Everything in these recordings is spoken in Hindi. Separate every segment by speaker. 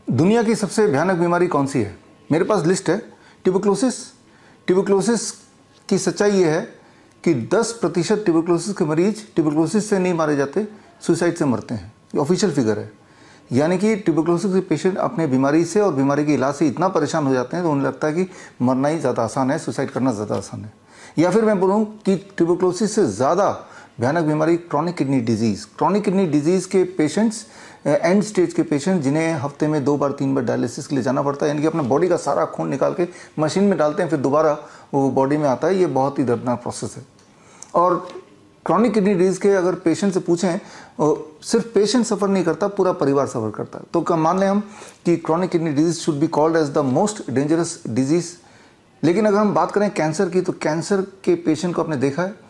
Speaker 1: दुनिया की सबसे भयानक बीमारी कौन सी है? मेरे पास लिस्ट है। ट्यूबरक्लोसिस। ट्यूबरक्लोसिस की सच्चाई ये है कि 10% ट्यूबरक्लोसिस के मरीज ट्यूबरक्लोसिस से नहीं मारे जाते, सुसाइड से मरते हैं। ये ऑफिशियल फिगर है। यानी कि ट्यूबरक्लोसिस के पेशेंट अपने बीमारी से और बीमारी के इलाज से इतना परेशान हो जाते हैं तो उन्हें लगता है कि मरना ही ज़्यादा आसान है, सुसाइड करना ज़्यादा आसान है। या फिर मैं बोलूँ कि ट्यूबरक्लोसिस से ज़्यादा भयानक बीमारी chronic kidney disease. Chronic kidney disease के पेशेंट्स, एंड स्टेज के पेशेंट, जिन्हें हफ्ते में 2 बार 3 बार डायलिसिस के लिए जाना पड़ता है, यानी कि अपना बॉडी का सारा खून निकाल के मशीन में डालते हैं, फिर दोबारा वो बॉडी में आता है। ये बहुत ही दर्दनाक प्रोसेस है। और क्रॉनिक किडनी डिजीज़ के अगर पेशेंट से पूछें, सिर्फ पेशेंट सफ़र नहीं करता, पूरा परिवार सफ़र करता है। तो मान लें हम कि chronic kidney disease should be called as the most dangerous disease. लेकिन अगर हम बात करें कैंसर की, तो कैंसर के पेशेंट को आपने देखा है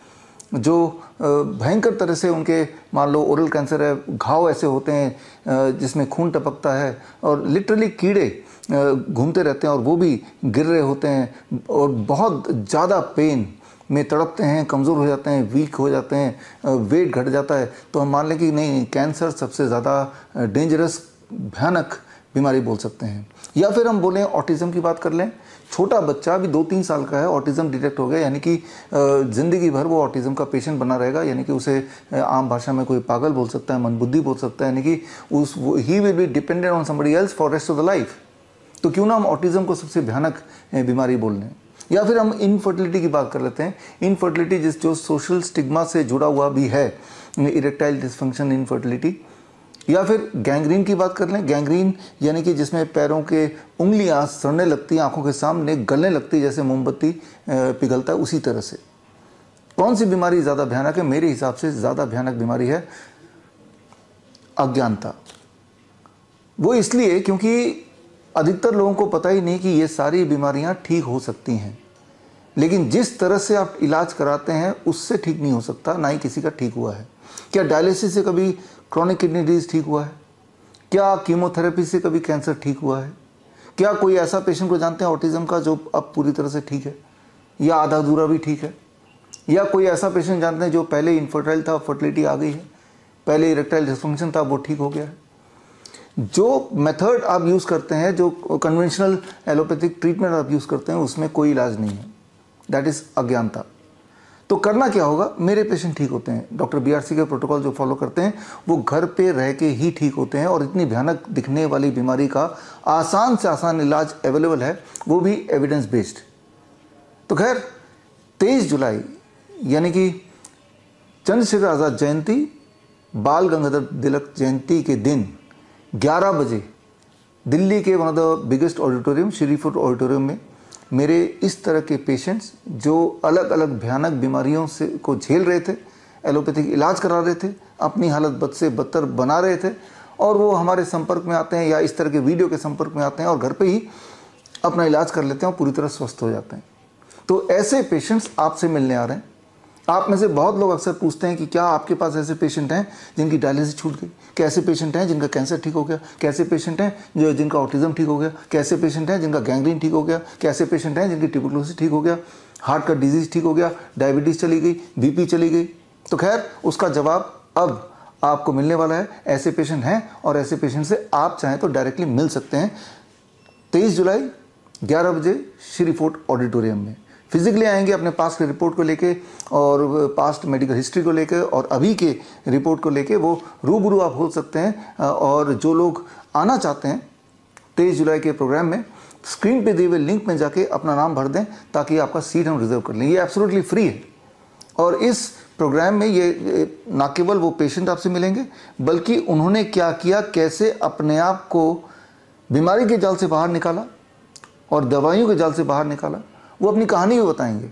Speaker 1: जो भयंकर तरह से उनके, मान लो ओरल कैंसर है, घाव ऐसे होते हैं जिसमें खून टपकता है और लिटरली कीड़े घूमते रहते हैं और वो भी गिर रहे होते हैं और बहुत ज़्यादा पेन में तड़पते हैं, कमज़ोर हो जाते हैं, वीक हो जाते हैं, वेट घट जाता है। तो हम मान लें कि नहीं, कैंसर सबसे ज़्यादा डेंजरस भयानक बीमारी बोल सकते हैं। या फिर हम बोलें ऑटिज़म की बात कर लें। छोटा बच्चा अभी 2-3 साल का है, ऑटिज़म डिटेक्ट हो गया, यानी कि ज़िंदगी भर वो ऑटिज़म का पेशेंट बना रहेगा। यानी कि उसे आम भाषा में कोई पागल बोल सकता है, मंदबुद्धि बोल सकता है, यानी कि he will be dependent on somebody else for rest of the life. तो क्यों ना हम ऑटिज़म को सबसे भयानक बीमारी बोल लें। या फिर हम इनफर्टिलिटी की बात कर लेते हैं। इनफर्टिलिटी जो सोशल स्टिग्मा से जुड़ा हुआ भी है, इरेक्टाइल डिसफंक्शन, इनफर्टिलिटी। या फिर गैंग्रीन की बात कर लें। गैंग्रीन यानी कि जिसमें पैरों के उंगलियां सड़ने लगती हैं, आंखों के सामने गलने लगती है, जैसे मोमबत्ती पिघलता है, उसी तरह से। कौन सी बीमारी ज़्यादा भयानक है? मेरे हिसाब से ज़्यादा भयानक बीमारी है अज्ञानता। वो इसलिए क्योंकि अधिकतर लोगों को पता ही नहीं कि ये सारी बीमारियां ठीक हो सकती हैं, लेकिन जिस तरह से आप इलाज कराते हैं उससे ठीक नहीं हो सकता, ना ही किसी का ठीक हुआ है। क्या डायलिसिस से कभी क्रॉनिक किडनी डिजीज ठीक हुआ है? क्या कीमोथेरेपी से कभी कैंसर ठीक हुआ है? क्या कोई ऐसा पेशेंट को जानते हैं ऑटिज़म का जो अब पूरी तरह से ठीक है या आधा अधूरा भी ठीक है? या कोई ऐसा पेशेंट जानते हैं जो पहले इनफर्टाइल था, फर्टिलिटी आ गई है, पहले इरेक्टाइल डिसफंक्शन था, वो ठीक हो गया है? जो मेथड आप यूज़ करते हैं, जो कन्वेंशनल एलोपैथिक ट्रीटमेंट आप यूज़ करते हैं, उसमें कोई इलाज नहीं है। दैट इज़ अज्ञानता। तो करना क्या होगा? मेरे पेशेंट ठीक होते हैं, डॉक्टर BRC के प्रोटोकॉल जो फॉलो करते हैं वो घर पे रह के ही ठीक होते हैं, और इतनी भयानक दिखने वाली बीमारी का आसान से आसान इलाज अवेलेबल है, वो भी एविडेंस बेस्ड। तो खैर 23 जुलाई यानी कि चंद्रशेखर आज़ाद जयंती, बाल गंगाधर तिलक जयंती के दिन 11 बजे दिल्ली के one of the biggest auditorium, Shri food auditorium में मेरे इस तरह के पेशेंट्स जो अलग अलग भयानक बीमारियों से को झेल रहे थे, एलोपैथिक इलाज करा रहे थे, अपनी हालत बद से बदतर बना रहे थे, और वो हमारे संपर्क में आते हैं या इस तरह के वीडियो के संपर्क में आते हैं और घर पे ही अपना इलाज कर लेते हैं और पूरी तरह स्वस्थ हो जाते हैं। तो ऐसे पेशेंट्स आपसे मिलने आ रहे हैं। आप में से बहुत लोग अक्सर पूछते हैं कि क्या आपके पास ऐसे पेशेंट हैं जिनकी डायलिसिस छूट गई? कैसे पेशेंट हैं जिनका कैंसर ठीक हो गया? कैसे पेशेंट हैं जिनका ऑटिज्म ठीक हो गया? कैसे पेशेंट हैं जिनका गैंग्रीन ठीक हो गया? कैसे पेशेंट हैं जिनकी ट्यूबरक्लोसिस ठीक हो गया, हार्ट का डिजीज़ ठीक हो गया, डायबिटीज़ चली गई, BP चली गई? तो खैर उसका जवाब अब आपको मिलने वाला है। ऐसे पेशेंट हैं और ऐसे पेशेंट से आप चाहें तो डायरेक्टली मिल सकते हैं। 23 जुलाई 11 बजे श्री फोर्ट ऑडिटोरियम में फिजिकली आएंगे अपने पास के रिपोर्ट को लेके और पास्ट मेडिकल हिस्ट्री को लेके और अभी के रिपोर्ट को लेके वो रूबरू आप हो सकते हैं। और जो लोग आना चाहते हैं 23 जुलाई के प्रोग्राम में, स्क्रीन पे दिए हुए लिंक में जाके अपना नाम भर दें ताकि आपका सीट हम रिजर्व कर लें। ये एब्सोल्युटली फ्री है। और इस प्रोग्राम में ये ना केवल वो पेशेंट आपसे मिलेंगे, बल्कि उन्होंने क्या किया, कैसे अपने आप को बीमारी के जाल से बाहर निकाला और दवाइयों के जाल से बाहर निकाला, वो अपनी कहानी भी बताएंगे।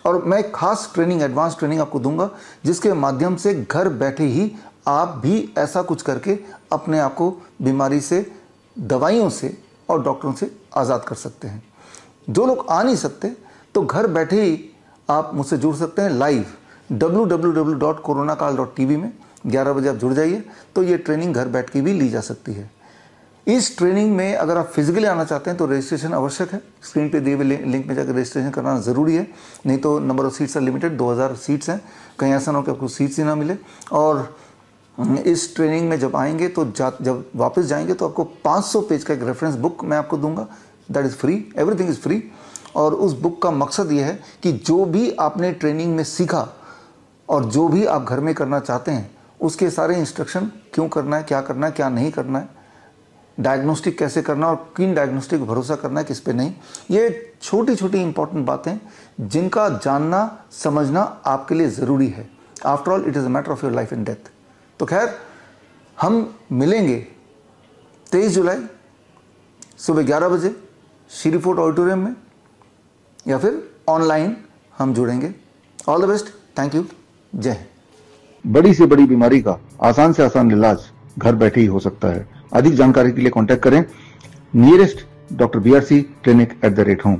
Speaker 1: और मैं खास ट्रेनिंग, एडवांस ट्रेनिंग आपको दूंगा जिसके माध्यम से घर बैठे ही आप भी ऐसा कुछ करके अपने आप को बीमारी से, दवाइयों से और डॉक्टरों से आज़ाद कर सकते हैं। जो लोग आ नहीं सकते तो घर बैठे ही आप मुझसे जुड़ सकते हैं लाइव www.coronakal.tv में 11 बजे आप जुड़ जाइए, तो ये ट्रेनिंग घर बैठ के भी ली जा सकती है। इस ट्रेनिंग में अगर आप फिजिकली आना चाहते हैं तो रजिस्ट्रेशन आवश्यक है। स्क्रीन पे दिए हुए लिंक में जाकर रजिस्ट्रेशन करना ज़रूरी है, नहीं तो number of seats are limited. 2000 seats हैं, कहीं ऐसा ना हो कि आपको सीट्स ही ना मिले। और इस ट्रेनिंग में जब आएंगे तो जब वापस जाएंगे तो आपको 500 पेज का एक रेफरेंस बुक मैं आपको दूंगा, that is free, everything is free. और उस बुक का मकसद ये है कि जो भी आपने ट्रेनिंग में सीखा और जो भी आप घर में करना चाहते हैं उसके सारे इंस्ट्रक्शन, क्यों करना है, क्या नहीं करना है, डायग्नोस्टिक कैसे करना और किन डायग्नोस्टिक भरोसा करना है, किस पे नहीं, ये छोटी छोटी इंपॉर्टेंट बातें जिनका जानना समझना आपके लिए ज़रूरी है। After all it is a matter of your life and death. तो खैर, हम मिलेंगे 23 जुलाई सुबह 11 बजे श्री फोर्ट ऑडिटोरियम में, या फिर ऑनलाइन हम जुड़ेंगे। All the best, thank you, जय हिंद। बड़ी से बड़ी बीमारी का आसान से आसान इलाज घर बैठे ही हो सकता है। अधिक जानकारी के लिए कांटेक्ट करें nearest doctor BRC clinic @home।